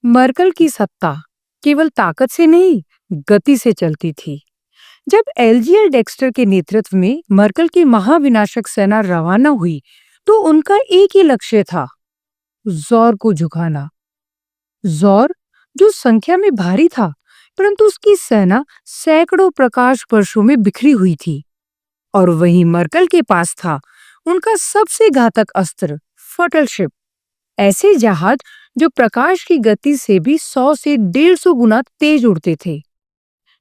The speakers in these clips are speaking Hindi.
मर्कल की सत्ता केवल ताकत से नहीं, गति से चलती थी। जब एलजीएल डेक्स्टर के नेतृत्व में मर्कल की महाविनाशक सेना रवाना हुई, तो उनका एक ही लक्ष्य था, ज़ौर को झुकाना। ज़ौर, जो संख्या में भारी था, परंतु उसकी सेना सैकड़ों प्रकाश वर्षों में बिखरी हुई थी। और वहीं मर्कल के पास था उनका सबसे घातक अस्त्र, फटलशिप। ऐसे जहाज जो प्रकाश की गति से भी 100 से 150 गुना तेज उड़ते थे।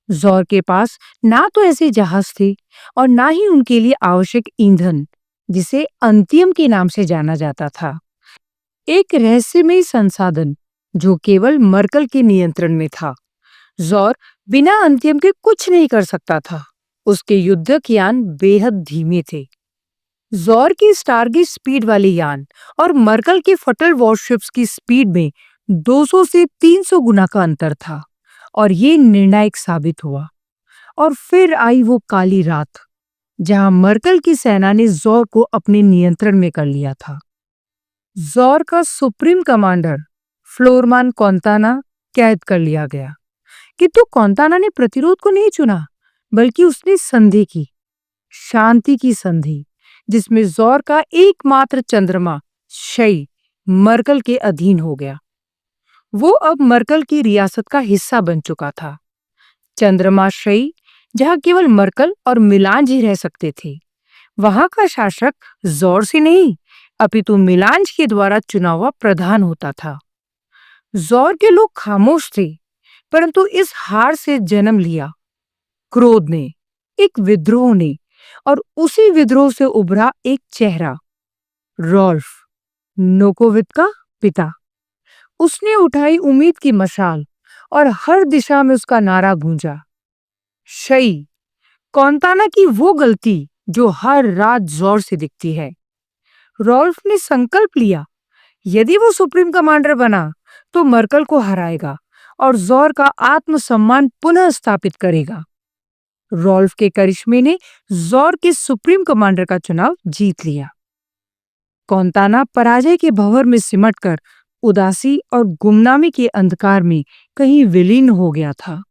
ज़ौर के पास ना तो ऐसे जहाज थे और ना ही उनके लिए आवश्यक ईंधन, जिसे अंतियम के नाम से जाना जाता था। एक रहस्यमयी संसाधन जो केवल मर्कल के नियंत्रण में था। ज़ौर बिना अंतियम के कुछ नहीं कर सकता था। उसके युद्धक यान बेहद धीमे थे। ज़ौर की स्टारगेज स्पीड वाले यान और मर्कल के फटल वॉरशिप्स की स्पीड में 200 से 300 गुना का अंतर था, और ये निर्णायक साबित हुआ। और फिर आई वो काली रात, जहां मर्कल की सेना ने ज़ौर को अपने नियंत्रण में कर लिया था। ज़ौर का सुप्रीम कमांडर फ्लोरमान कॉन्ताना कैद कर लिया गया, किंतु कॉन्ताना ने प्रतिरोध को नहीं चुना, बल्कि उसने संधि की, शांति की संधि, जिसमें ज़ौर का एकमात्र चंद्रमा शई मर्कल के अधीन हो गया। वो अब मर्कल की रियासत का हिस्सा बन चुका था। चंद्रमा शई, जहां केवल मर्कल और मिलांज ही रह सकते थे, वहां का शासक ज़ौर से नहीं, अपितु मिलांज के द्वारा चुना हुआ प्रधान होता था। ज़ौर के लोग खामोश थे, परंतु इस हार से जन्म लिया क्रोध ने, एक विद्रोह ने, और उसी विद्रोह से उभरा एक चेहरा, रॉल्फ, नोकोवित का पिता। उसने उठाई उम्मीद की मशाल और हर दिशा में उसका नारा गूंजा, शई, कॉन्ताना की वो गलती जो हर रात ज़ौर से दिखती है। रॉल्फ ने संकल्प लिया, यदि वो सुप्रीम कमांडर बना तो मर्कल को हराएगा और ज़ौर का आत्मसम्मान पुनः स्थापित करेगा। रॉल्फ के करिश्मे ने ज़ौर के सुप्रीम कमांडर का चुनाव जीत लिया। कॉन्ताना पराजय के भंवर में सिमटकर उदासी और गुमनामी के अंधकार में कहीं विलीन हो गया था।